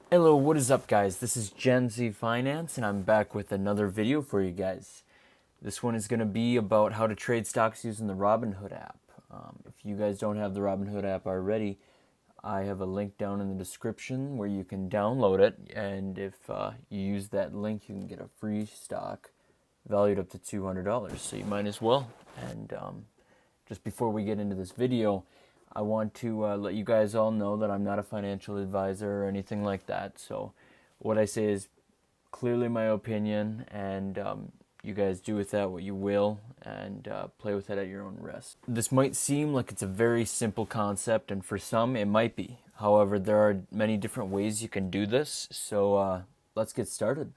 Hello, what is up guys? This is Gen Z Finance and I'm back with another video for you guys. This one is going to be about how to trade stocks using the Robinhood app. If you guys don't have the Robinhood app already, I have a link down in the description where you can download it, and if you use that link you can get a free stock valued up to $200, so you might as well. And just before we get into this video, I want to let you guys all know that I'm not a financial advisor or anything like that. So what I say is clearly my opinion, and you guys do with that what you will, and play with it at your own risk. This might seem like it's a very simple concept, and for some it might be. However, there are many different ways you can do this, so let's get started.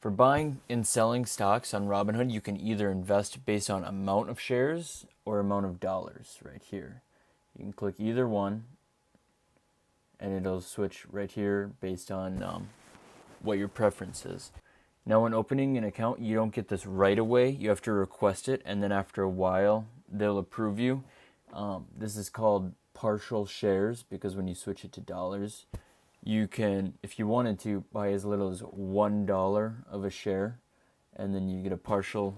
For buying and selling stocks on Robinhood, you can either invest based on amount of shares or amount of dollars right here. You can click either one, and it'll switch right here based on what your preference is. Now, when opening an account, you don't get this right away. You have to request it, and then after a while, they'll approve you. This is called partial shares, because when you switch it to dollars, you can, if you wanted to, buy as little as $1 of a share, and then you get a partial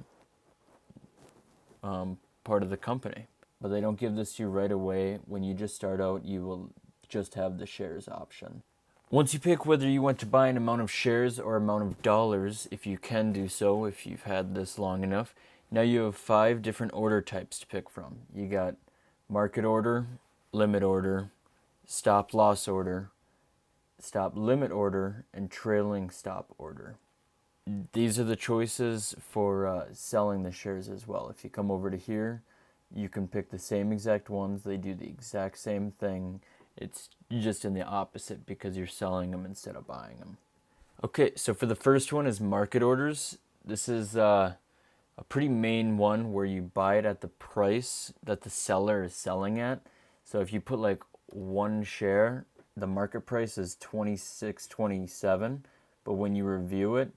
part of the company. But they don't give this to you right away. When you just start out, you will just have the shares option. Once you pick whether you want to buy an amount of shares or amount of dollars, if you can do so, if you've had this long enough, now you have 5 different order types to pick from. You got market order, limit order, stop loss order, stop limit order, and trailing stop order. These are the choices for selling the shares as well. If you come over to here, you can pick the same exact ones. They do the exact same thing. It's just in the opposite because you're selling them instead of buying them. Okay, so for the first one is market orders. This is a pretty main one where you buy it at the price that the seller is selling at. So if you put like one share, the market price is $26.27, but when you review it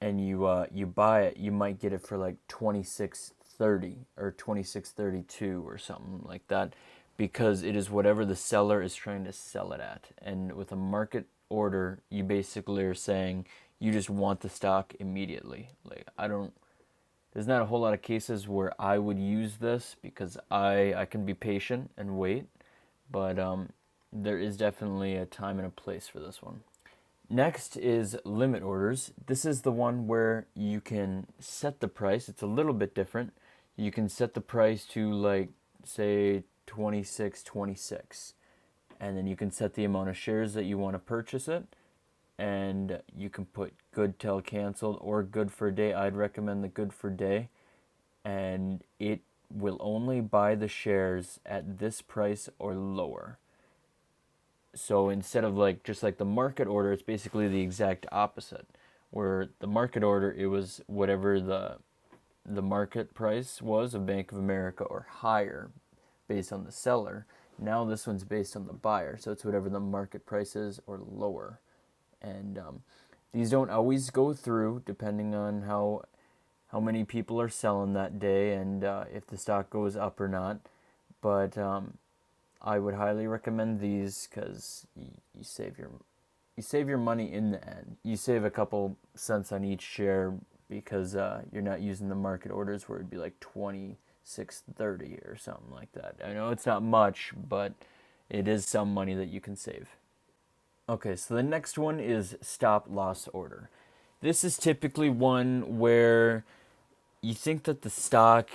and you buy it, you might get it for like $26.30 or $26.32 or something like that, because it is whatever the seller is trying to sell it at. And with a market order, you basically are saying you just want the stock immediately. Like, there's not a whole lot of cases where I would use this because I can be patient and wait, but there is definitely a time and a place for this one. Next is limit orders. This is the one where you can set the price. It's a little bit different. You can set the price to, like, say $26.26, and then you can set the amount of shares that you want to purchase it, and you can put good till canceled or good for a day. I'd recommend the good for day, and it will only buy the shares at this price or lower. So instead of like just like the market order, it's basically the exact opposite. Where the market order, it was whatever the market price was of Bank of America or higher based on the seller. Now this one's based on the buyer, so it's whatever the market price is or lower. And these don't always go through depending on how many people are selling that day, and if the stock goes up or not. But I would highly recommend these because you save your money in the end. You save a couple cents on each share because you're not using the market orders where it'd be like $26.30 or something like that. I know it's not much, but it is some money that you can save. Okay, so the next one is stop loss order. This is typically one where you think that the stock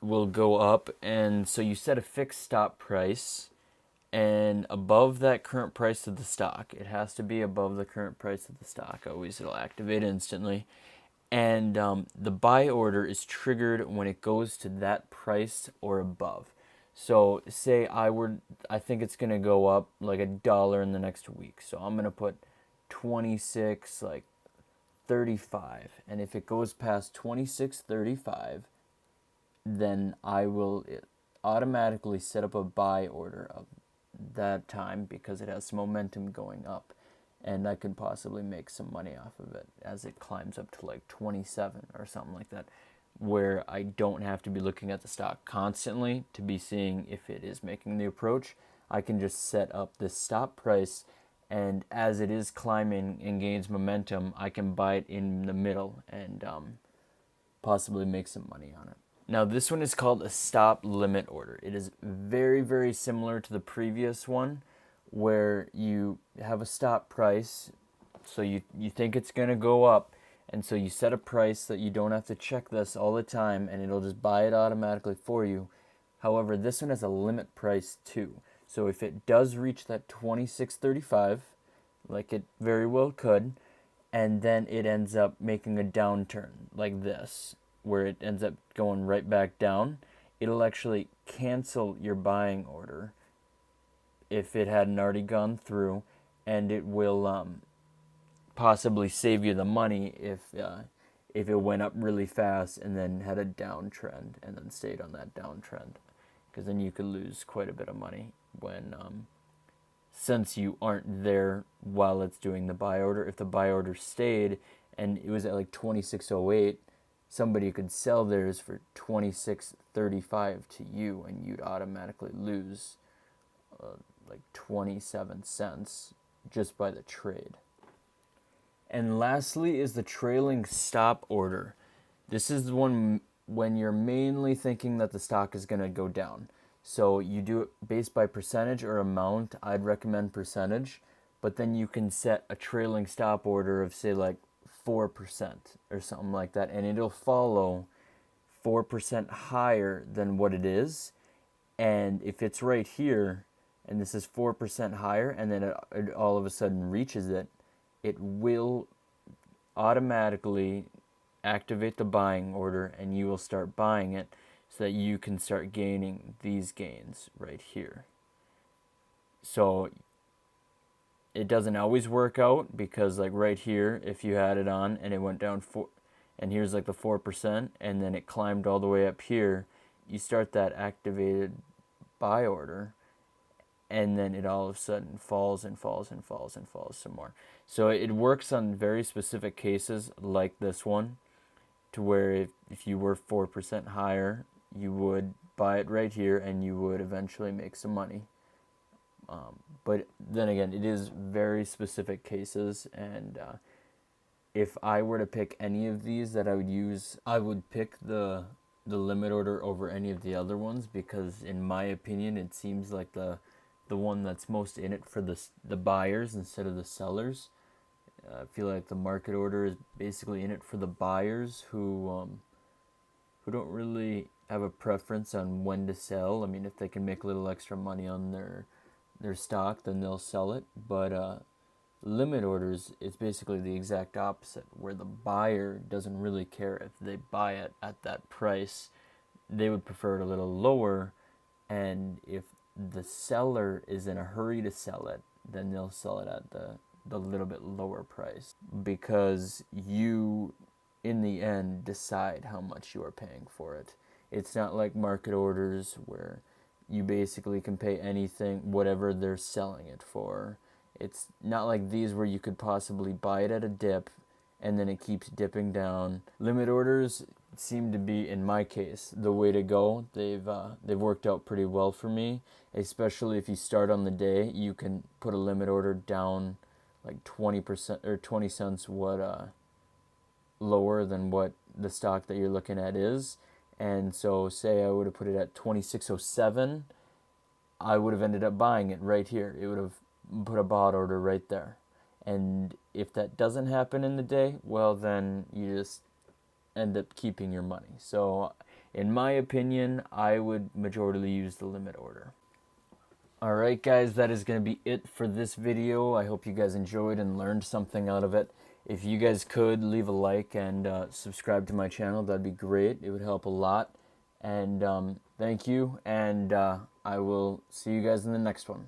will go up, and so you set a fixed stop price, and above that current price of the stock, it has to be above the current price of the stock. Always, it'll activate instantly, and the buy order is triggered when it goes to that price or above. So say I think it's gonna go up like $1 in the next week, so I'm gonna put 26 like 35, and if it goes past 26.35, then I will automatically set up a buy order of that time because it has some momentum going up, and I can possibly make some money off of it as it climbs up to like 27 or something like that, where I don't have to be looking at the stock constantly to be seeing if it is making the approach. I can just set up this stop price and as it is climbing and gains momentum, I can buy it in the middle and possibly make some money on it. Now this one is called a stop limit order. It is very, very similar to the previous one, where you have a stop price, so you think it's going to go up, and so you set a price that you don't have to check this all the time, and it'll just buy it automatically for you. However, this one has a limit price too. So if it does reach that 26.35, like it very well could, and then it ends up making a downturn like this, where it ends up going right back down, it'll actually cancel your buying order if it hadn't already gone through, and it will possibly save you the money if it went up really fast and then had a downtrend and then stayed on that downtrend, because then you could lose quite a bit of money when since you aren't there while it's doing the buy order. If the buy order stayed and it was at like 26.08, somebody could sell theirs for 26.35 to you, and you'd automatically lose like 27 cents just by the trade. And lastly is the trailing stop order. This is the one when you're mainly thinking that the stock is going to go down. So you do it based by percentage or amount. I'd recommend percentage, but then you can set a trailing stop order of say like 4% or something like that, and it'll follow 4% higher than what it is. And if it's right here and this is 4% higher, and then it all of a sudden reaches it, it will automatically activate the buying order, and you will start buying it so that you can start gaining these gains right here. So it doesn't always work out, because like right here, if you had it on and it went down and here's like the 4%, and then it climbed all the way up here, you start that activated buy order, and then it all of a sudden falls and falls and falls and falls some more. So it works on very specific cases like this one, to where if you were 4% higher, you would buy it right here and you would eventually make some money. But then again, it is very specific cases, and if I were to pick any of these that I would use, I would pick the limit order over any of the other ones, because in my opinion, it seems like the one that's most in it for the buyers instead of the sellers. I feel like the market order is basically in it for the buyers who don't really have a preference on when to sell. I mean, if they can make a little extra money on their stock, then they'll sell it. But limit orders, it's basically the exact opposite, where the buyer doesn't really care if they buy it at that price. They would prefer it a little lower, and if the seller is in a hurry to sell it, then they'll sell it at the little bit lower price, because you in the end decide how much you are paying for it. It's not like market orders where you basically can pay anything, whatever they're selling it for. It's not like these where you could possibly buy it at a dip and then it keeps dipping down. Limit orders seem to be, in my case, the way to go. They've worked out pretty well for me, especially if you start on the day. You can put a limit order down like 20% or 20 cents lower than what the stock that you're looking at is. And so say I would have put it at 26.07, I would have ended up buying it right here. It would have put a bought order right there. And if that doesn't happen in the day, well, then you just end up keeping your money. So in my opinion, I would majorly use the limit order. Alright guys, that is going to be it for this video. I hope you guys enjoyed and learned something out of it. If you guys could leave a like and subscribe to my channel, that'd be great. It would help a lot. And thank you, and I will see you guys in the next one.